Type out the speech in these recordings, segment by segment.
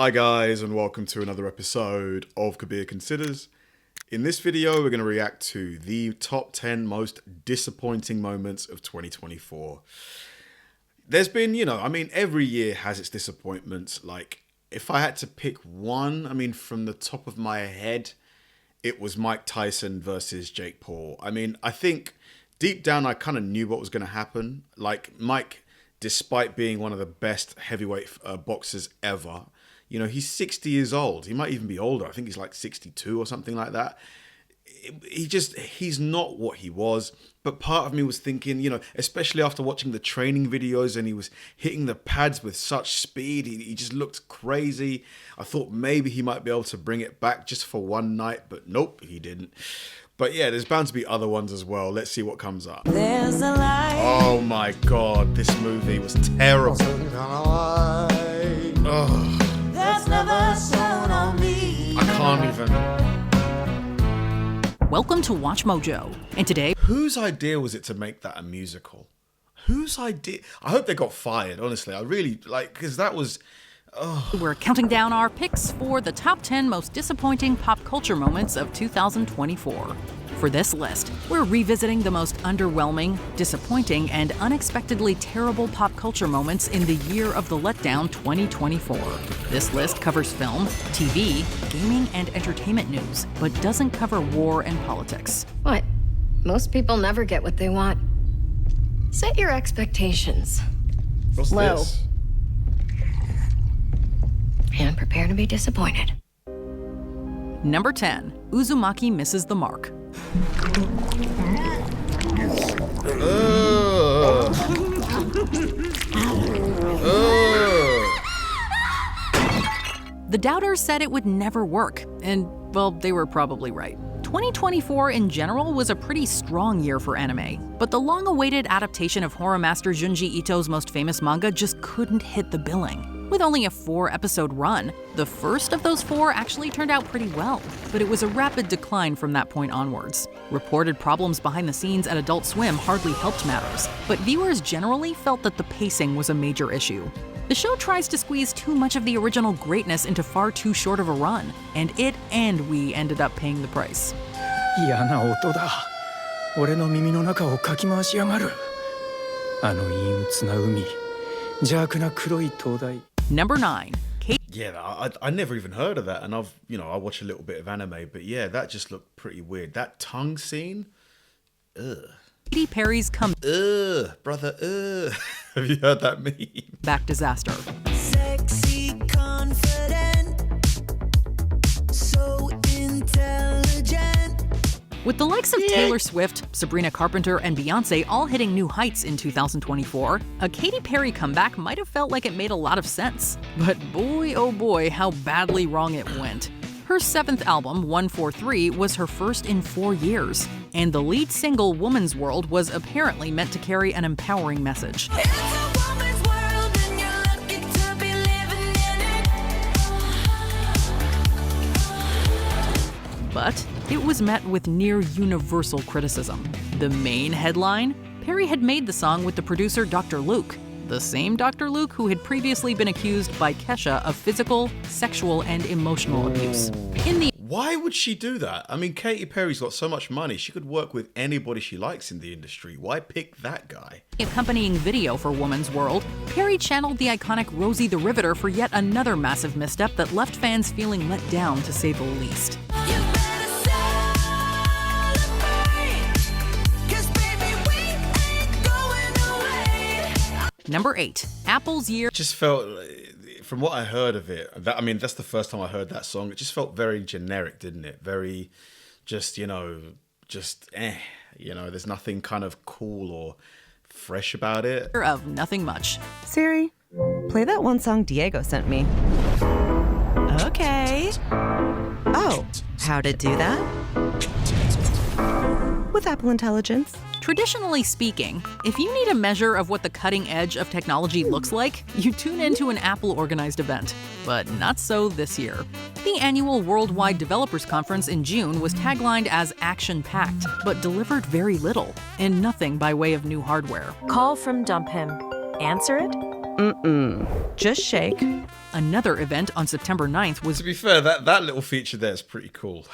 Hi guys, and welcome to another episode of Kabir Considers. In this video, we're going to react to the top 10 most disappointing moments of 2024. There's been, every year has its disappointments. Like, if I had to pick one, from the top of my head, it was Mike Tyson versus Jake Paul. I think deep down, I kind of knew what was going to happen. Like, Mike, despite being one of the best heavyweight boxers ever, he's 60 years old. He might even be older. I think he's like 62 or something like that. He's not what he was. But part of me was thinking, especially after watching the training videos and he was hitting the pads with such speed, he just looked crazy. I thought maybe he might be able to bring it back just for one night, but nope, he didn't. But yeah, there's bound to be other ones as well. Let's see what comes up. There's a light. Oh my God, this movie was terrible. Oh. That's never shown on me. I can't even. Welcome to Watch Mojo, and today... Whose idea was it to make that a musical? Whose idea? I hope they got fired, honestly. I really, because that was... Oh. We're counting down our picks for the top 10 most disappointing pop culture moments of 2024. For this list, we're revisiting the most underwhelming, disappointing, and unexpectedly terrible pop culture moments in the year of the letdown 2024. This list covers film, TV, gaming, and entertainment news, but doesn't cover war and politics. What? Most people never get what they want. Set your expectations What's low. This? And prepare to be disappointed. Number 10. Uzumaki misses the mark. The doubters said it would never work, and, well, they were probably right. 2024 in general was a pretty strong year for anime, but the long-awaited adaptation of horror master Junji Ito's most famous manga just couldn't hit the billing. With only a 4-episode run, the first of those 4 actually turned out pretty well, but it was a rapid decline from that point onwards. Reported problems behind the scenes at Adult Swim hardly helped matters, but viewers generally felt that the pacing was a major issue. The show tries to squeeze too much of the original greatness into far too short of a run, and it and we ended up paying the price. 嫌な音だ。俺の耳の中をかき回しやがる。あの陰鬱な海、邪悪な黒い灯台。 Number 9. Yeah, I never even heard of that, and I watch a little bit of anime, but yeah, that just looked pretty weird. That tongue scene, ugh. Katy Perry's Brother, Have you heard that meme? Back disaster. Sexy, confident, so intelligent. With the likes of Taylor Swift, Sabrina Carpenter, and Beyoncé all hitting new heights in 2024, a Katy Perry comeback might have felt like it made a lot of sense. But boy, oh boy, how badly wrong it went. Her 7th album, 143, was her first in 4 years, and the lead single, Woman's World, was apparently meant to carry an empowering message. It's a woman's world and you're lucky to be living in it. But it was met with near universal criticism. The main headline? Perry had made the song with the producer Dr. Luke, the same Dr. Luke who had previously been accused by Kesha of physical, sexual, and emotional abuse. Why would she do that? Katy Perry's got so much money, she could work with anybody she likes in the industry. Why pick that guy? Accompanying video for Woman's World, Perry channeled the iconic Rosie the Riveter for yet another massive misstep that left fans feeling let down, to say the least. You better celebrate, 'cause baby, we ain't going away. Number 8. Apple's year. Just felt, from what I heard of it, that's the first time I heard that song. It just felt very generic, didn't it? Very, there's nothing kind of cool or fresh about it. Of nothing much. Siri, play that one song Diego sent me. Okay. Oh, how to do that? With Apple Intelligence. Traditionally speaking, if you need a measure of what the cutting edge of technology looks like, you tune into an Apple-organized event. But not so this year. The annual Worldwide Developers Conference in June was taglined as action-packed, but delivered very little, and nothing by way of new hardware. Call from dump him. Answer it? Just shake. Another event on September 9th was... To be fair, that little feature there is pretty cool.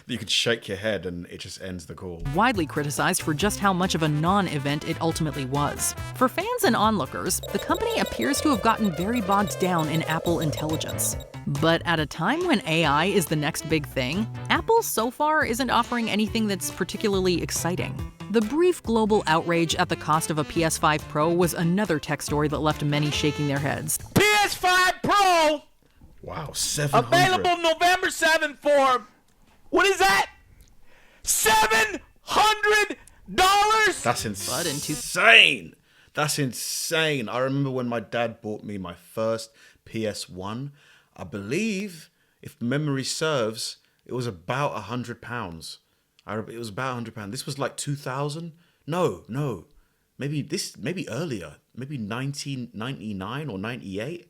You could shake your head and it just ends the call. Widely criticized for just how much of a non-event it ultimately was. For fans and onlookers, the company appears to have gotten very bogged down in Apple intelligence. But at a time when AI is the next big thing, Apple so far isn't offering anything that's particularly exciting. The brief global outrage at the cost of a PS5 Pro was another tech story that left many shaking their heads. PS5 Pro! Wow, 700. Available November 7th for... What is that? $700? That's insane. That's insane. I remember when my dad bought me my first PS1. I believe, if memory serves, it was about £100. It was about £100. This was like 2000? No. Maybe earlier. Maybe 1999 or 98.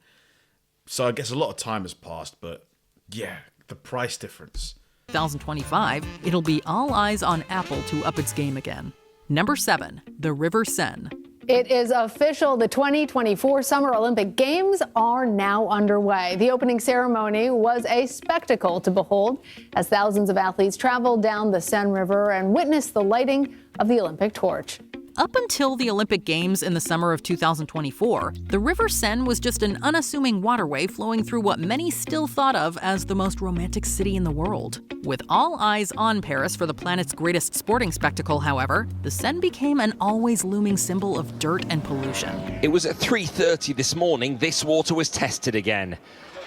So I guess a lot of time has passed, but yeah, the price difference. 2025, it'll be all eyes on Apple to up its game again. Number 7, the River Seine. It is official. The 2024 Summer Olympic Games are now underway. The opening ceremony was a spectacle to behold as thousands of athletes traveled down the Seine River and witnessed the lighting of the Olympic torch. Up until the Olympic Games in the summer of 2024, the River Seine was just an unassuming waterway flowing through what many still thought of as the most romantic city in the world. With all eyes on Paris for the planet's greatest sporting spectacle, however, the Seine became an always looming symbol of dirt and pollution. It was at 3:30 this morning this water was tested again.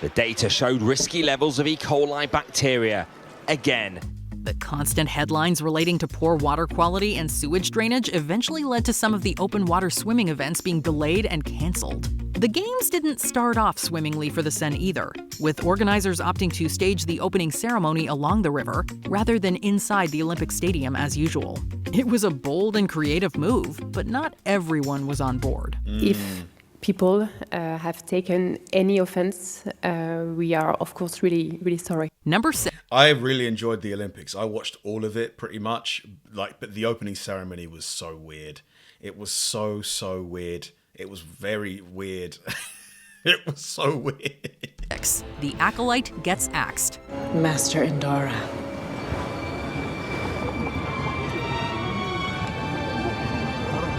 The data showed risky levels of E. coli bacteria. Again. The constant headlines relating to poor water quality and sewage drainage eventually led to some of the open water swimming events being delayed and cancelled. The games didn't start off swimmingly for the Seine either, with organizers opting to stage the opening ceremony along the river rather than inside the Olympic Stadium as usual. It was a bold and creative move, but not everyone was on board. If people have taken any offense, we are, of course, really, really sorry. Number 6. I really enjoyed the Olympics. I watched all of it pretty much. But the opening ceremony was so weird. It was so weird. It was very weird. It was so weird. The Acolyte gets axed. Master Endora.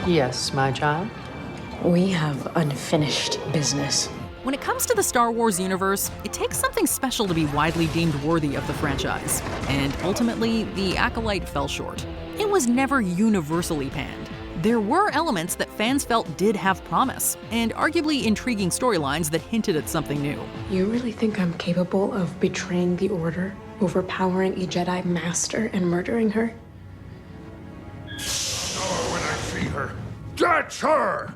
Yes, my child? We have unfinished business. When it comes to the Star Wars universe, it takes something special to be widely deemed worthy of the franchise. And ultimately, the Acolyte fell short. It was never universally panned. There were elements that fans felt did have promise, and arguably intriguing storylines that hinted at something new. You really think I'm capable of betraying the Order, overpowering a Jedi Master, and murdering her? Oh, when I see her, that's her!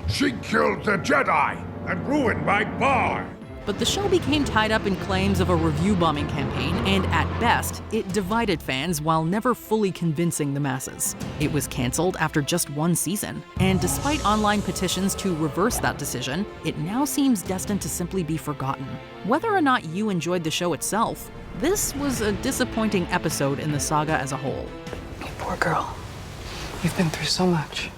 She killed the Jedi and ruined my bar! But the show became tied up in claims of a review bombing campaign, and at best, it divided fans while never fully convincing the masses. It was canceled after just one season, and despite online petitions to reverse that decision, it now seems destined to simply be forgotten. Whether or not you enjoyed the show itself, this was a disappointing episode in the saga as a whole. You poor girl. You've been through so much.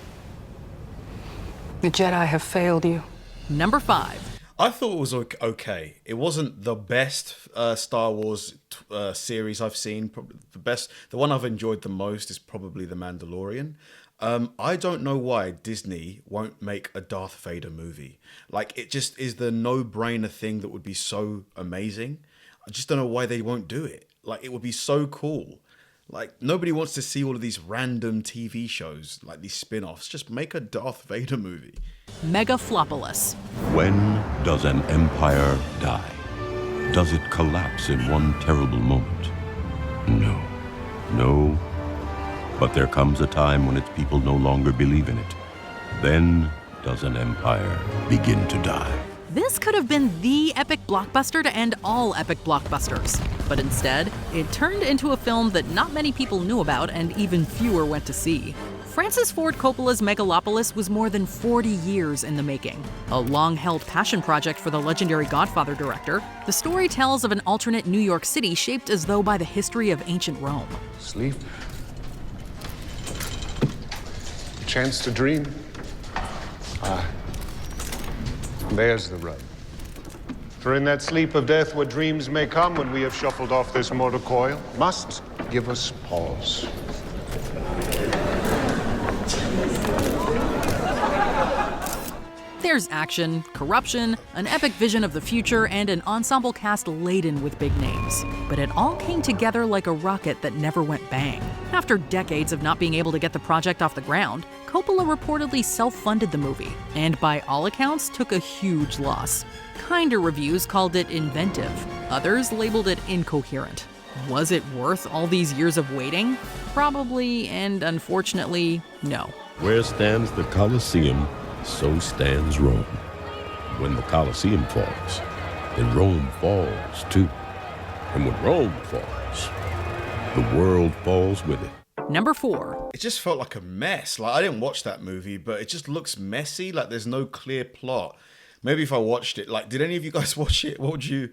The Jedi have failed you. Number 5. I thought it was okay. It wasn't the best Star Wars series I've seen. The one I've enjoyed the most is probably The Mandalorian. I don't know why Disney won't make a Darth Vader movie. Like, it just is the no-brainer thing that would be so amazing. I just don't know why they won't do it. Like, it would be so cool. Like, nobody wants to see all of these random TV shows, like these spin-offs. Just make a Darth Vader movie. Megaflopolis. When does an empire die? Does it collapse in one terrible moment? No. But there comes a time when its people no longer believe in it. Then does an empire begin to die. This could have been the epic blockbuster to end all epic blockbusters. But instead, it turned into a film that not many people knew about and even fewer went to see. Francis Ford Coppola's Megalopolis was more than 40 years in the making. A long-held passion project for the legendary Godfather director, the story tells of an alternate New York City shaped as though by the history of ancient Rome. Sleep. Chance to dream. There's the rub. For in that sleep of death where dreams may come when we have shuffled off this mortal coil, must give us pause. There's action, corruption, an epic vision of the future, and an ensemble cast laden with big names. But it all came together like a rocket that never went bang. After decades of not being able to get the project off the ground, Coppola reportedly self-funded the movie, and by all accounts took a huge loss. Kinder reviews called it inventive, others labeled it incoherent. Was it worth all these years of waiting? Probably, and unfortunately, no. Where stands the Colosseum, so stands Rome. When the Colosseum falls, then Rome falls too. And when Rome falls, the world falls with it. Number 4. It just felt like a mess. Like, I didn't watch that movie, but it just looks messy. Like, there's no clear plot. Maybe if I watched it, like, did any of you guys watch it? What would you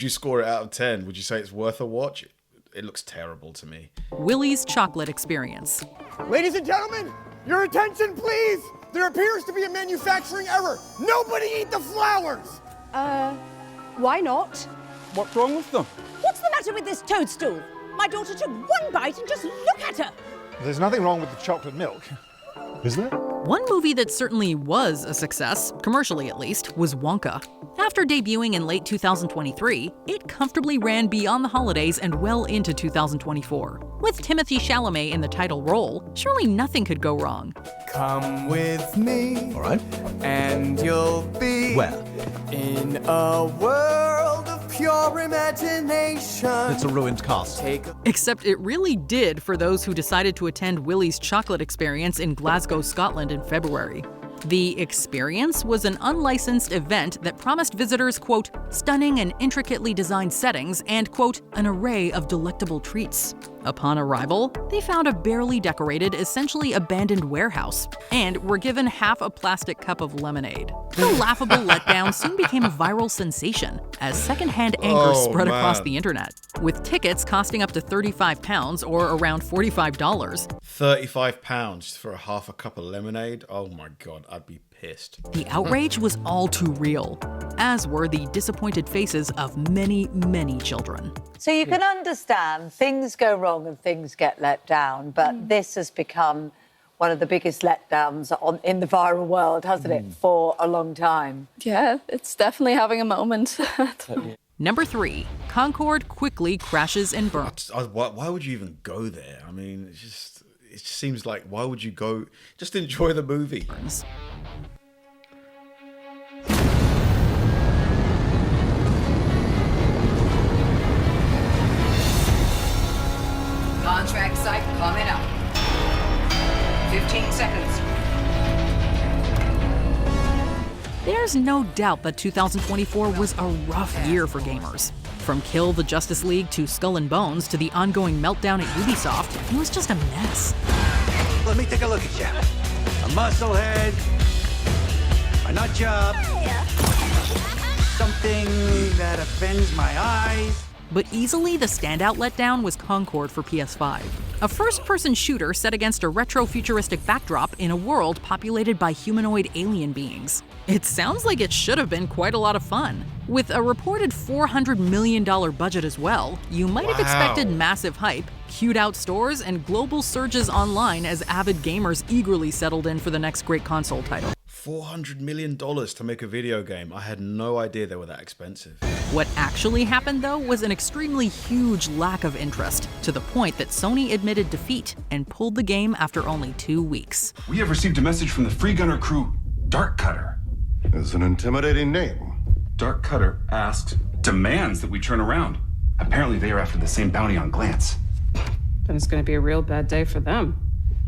score it out of 10? Would you say it's worth a watch? It looks terrible to me. Willy's Chocolate Experience. Ladies and gentlemen, your attention, please. There appears to be a manufacturing error. Nobody eat the flowers. Why not? What's wrong with them? What's the matter with this toadstool? My daughter took one bite and just look at her. There's nothing wrong with the chocolate milk, is there? One movie that certainly was a success, commercially at least, was Wonka. After debuting in late 2023, it comfortably ran beyond the holidays and well into 2024. With Timothée Chalamet in the title role, surely nothing could go wrong. Come with me. All right. And you'll be Where? in a world of pure imagination. It's a ruined castle. Except it really did for those who decided to attend Willy's Chocolate Experience in Glasgow, Scotland in February. The experience was an unlicensed event that promised visitors, quote, stunning and intricately designed settings and, quote, an array of delectable treats. Upon arrival, they found a barely decorated, essentially abandoned warehouse, and were given half a plastic cup of lemonade. The laughable letdown soon became a viral sensation as secondhand anger spread across the internet, with tickets costing up to £35 or around $45. £35 for a half a cup of lemonade? Oh my god, I'd be pissed. The outrage was all too real, as were the disappointed faces of many, many children. So you can understand things go wrong and things get let down, but this has become one of the biggest letdowns in the viral world, hasn't it, for a long time? Yeah, it's definitely having a moment. Number 3, Concord quickly crashes and burns. Why would you even go there? I mean, it just seems like, why would you go? Just enjoy the movie. Contract site coming up. 15 seconds. There's no doubt that 2024 was a rough year for gamers. From Kill the Justice League to Skull and Bones to the ongoing meltdown at Ubisoft, it was just a mess. Let me take a look at you. A musclehead, a nut job, something that offends my eyes. But easily the standout letdown was Concord for PS5. A first-person shooter set against a retro-futuristic backdrop in a world populated by humanoid alien beings. It sounds like it should have been quite a lot of fun. With a reported $400 million budget as well, you might have expected massive hype, queued-out stores, and global surges online as avid gamers eagerly settled in for the next great console title. $400 million to make a video game. I had no idea they were that expensive. What actually happened, though, was an extremely huge lack of interest, to the point that Sony admitted defeat and pulled the game after only 2 weeks. We have received a message from the Free Gunner crew, Dark Cutter. It's an intimidating name. Dark Cutter demands that we turn around. Apparently they are after the same bounty on Glance. Then it's going to be a real bad day for them.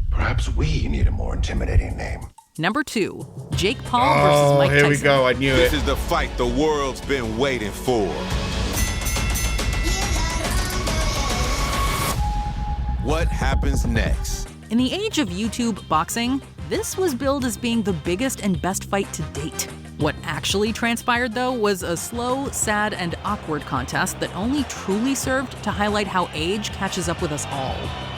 Perhaps we need a more intimidating name. Number 2, Jake Paul versus Mike Tyson. Here we go, I knew it. This is the fight the world's been waiting for. What happens next? In the age of YouTube boxing, this was billed as being the biggest and best fight to date. What actually transpired, though, was a slow, sad, and awkward contest that only truly served to highlight how age catches up with us all.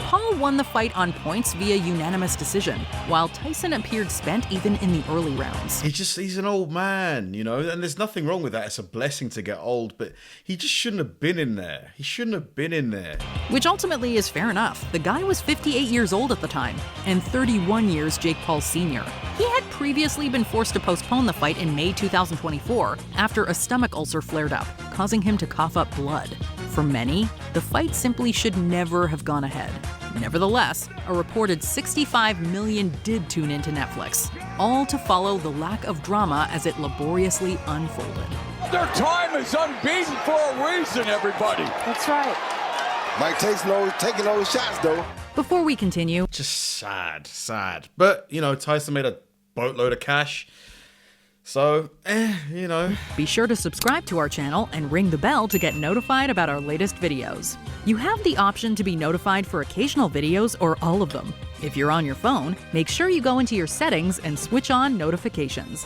Paul won the fight on points via unanimous decision, while Tyson appeared spent even in the early rounds. He's an old man, you know, and there's nothing wrong with that. It's a blessing to get old, but he just shouldn't have been in there. He shouldn't have been in there. Which ultimately is fair enough. The guy was 58 years old at the time, and 31 years Jake Paul Sr. He had previously been forced to postpone the fight in May 2024 after a stomach ulcer flared up, causing him to cough up blood. For many, the fight simply should never have gone ahead. Nevertheless, a reported 65 million did tune into Netflix, all to follow the lack of drama as it laboriously unfolded. Their time is unbeaten for a reason, everybody. That's right. Mike Tyson taking those shots, though. Before we continue, just sad. But, you know, Tyson made a boatload of cash. So, you know. Be sure to subscribe to our channel and ring the bell to get notified about our latest videos. You have the option to be notified for occasional videos or all of them. If you're on your phone, make sure you go into your settings and switch on notifications.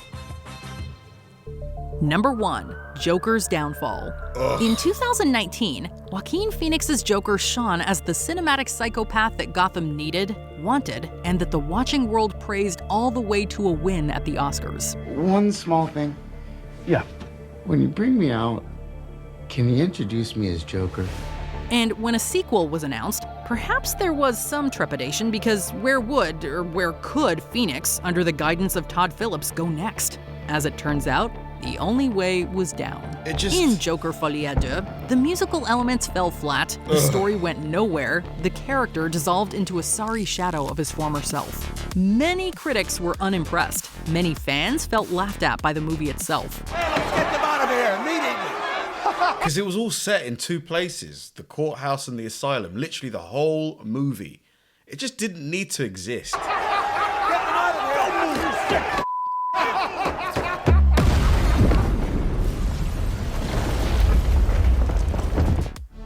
Number 1. Joker's downfall. In 2019, Joaquin Phoenix's Joker shone as the cinematic psychopath that Gotham needed, wanted, and that the watching world praised all the way to a win at the Oscars. One small thing. Yeah. When you bring me out, can you introduce me as Joker? And when a sequel was announced, perhaps there was some trepidation because where could Phoenix, under the guidance of Todd Phillips, go next? As it turns out, the only way was down. In Joker Folie à Deux, the musical elements fell flat, the story went nowhere, the character dissolved into a sorry shadow of his former self. Many critics were unimpressed. Many fans felt laughed at by the movie itself. Hey, let's get them out of here immediately. Because it was all set in two places, the courthouse and the asylum, literally the whole movie. It just didn't need to exist. Get them out of here.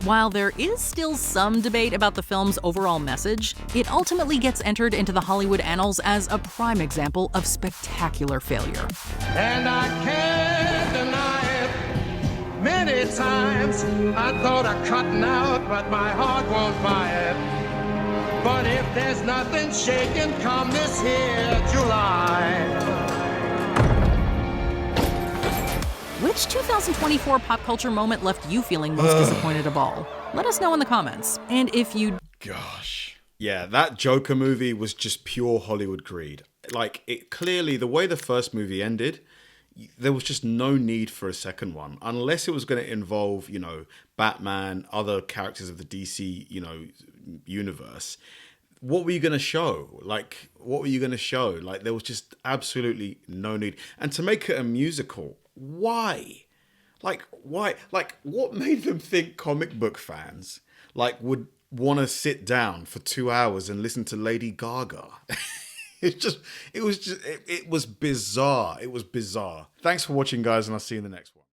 While there is still some debate about the film's overall message, it ultimately gets entered into the Hollywood annals as a prime example of spectacular failure. And I can't deny it. Many times I thought of cutting out, but my heart won't buy it. But if there's nothing shaking come this here July. Which 2024 pop culture moment left you feeling most disappointed of all? Let us know in the comments. And if you... Gosh. Yeah, that Joker movie was just pure Hollywood greed. Like, it clearly, the way the first movie ended, there was just no need for a second one. Unless it was going to involve, you know, Batman, other characters of the DC, you know, universe. What were you going to show? Like, what were you going to show? Like, there was just absolutely no need. And to make it a musical... Why? Like, why? Like, what made them think comic book fans, like, would want to sit down for 2 hours and listen to Lady Gaga? It was bizarre. It was bizarre. Thanks for watching, guys, and I'll see you in the next one.